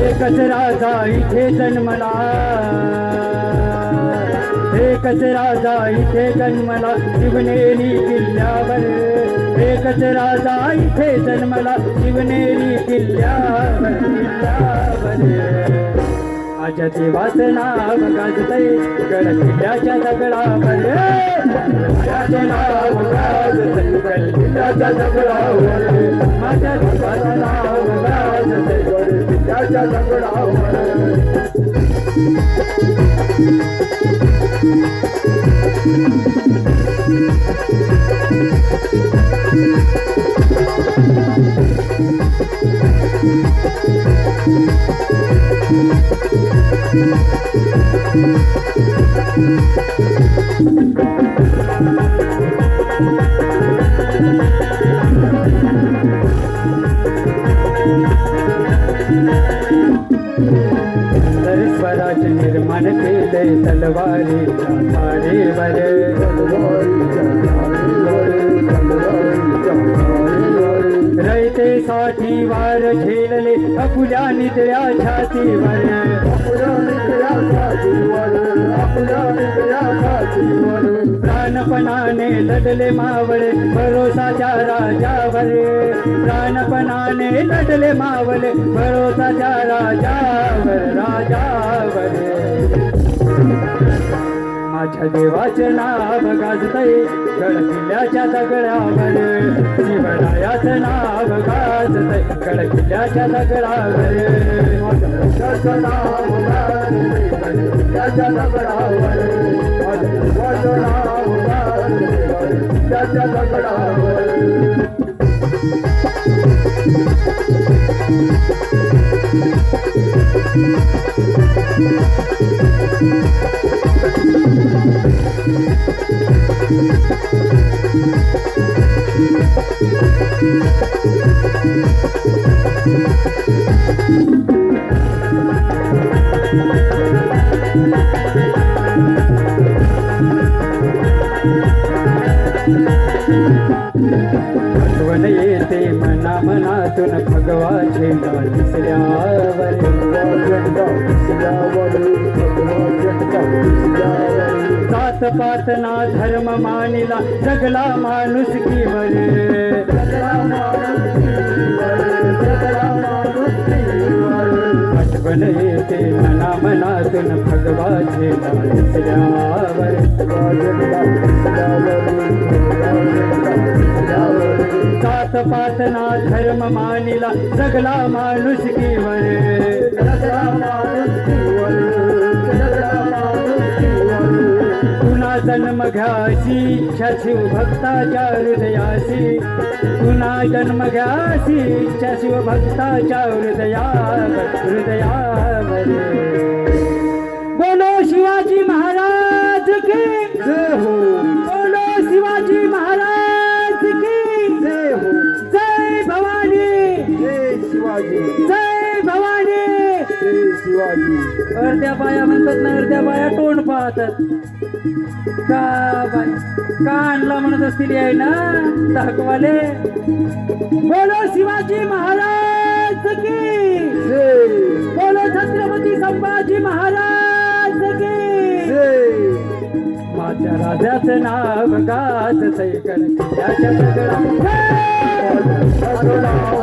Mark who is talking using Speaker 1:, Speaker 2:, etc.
Speaker 1: एकच राजा इथे जन्मला, एकच राजा इथे जन्मला शिवनेरी किल्ल्यावर, एकच राजा इथे जन्मला शिवनेरी किल्ल्यावर, माझ्या देवाचं नाव गाजतंय गड किल्ल्याच्या दगडावर, माझ्या नाव गाजतंय गड किल्ल्याच्या दगडावर, माझ्या देवाचं नाव गाजतंय गड किल्ल्याच्या दगडावर. स्वराज निर्माण केले तलवारीच्या धारेवर, रयतेसाठी वार झेलले अपुल्या नितळ्या छातीवर, प्राणपणाने लढले मावळे भरोसाच्या राजावर, प्राणपणाने लढले मावळे भरोसाच्या राजावर, राजावर. माझ्या देवाचं नाव गाजतंय गड किल्ल्याच्या दगडावर, शिवरायाचं नाव गाजतंय गड किल्ल्याच्या दगडावर, माझ्या देवाचं नाव गाजतंय गड किल्ल्याच्या दगडावर, माझ्या देवाचं नाव गाजतंय गड किल्ल्याच्या दगडावर. आठवण येते मना मनातून भगवा झेंडा दिसल्यावर, जात पात ना धर्म मानिला जगला माणुसकीवर, आठवण येते मना मनातून भगवा झेंडा दिसल्यावर, जात पात ना धर्म मानिला जगला माणुसकीवर, पुन्हा जन्म घ्यासी इच्छा शिवभक्ताच्या हृदयासी, पुन्हा जन्म घ्यासी इच्छा शिवभक्ताच्या हृदयावर, हृदयावर. बोलो शिवाजी महाराज की जय हो, बोलो शिवाजी महाराज की जय हो, जय भवानी, जय शिवाजी, जय भवानी, जय शिवाजी. अर्ध्या बाया म्हणतात ना, अर्ध्या बाया तोंड पाहतात का बाई, का आणला म्हणत असतील आहे ना धाकवाले. बोलो शिवाजी महाराज की जय, बोलो छत्रपती संभाजी महाराज की जय. माझ्या राजाचं नाव गाजतंय गड किल्ल्याच्या दगडावर,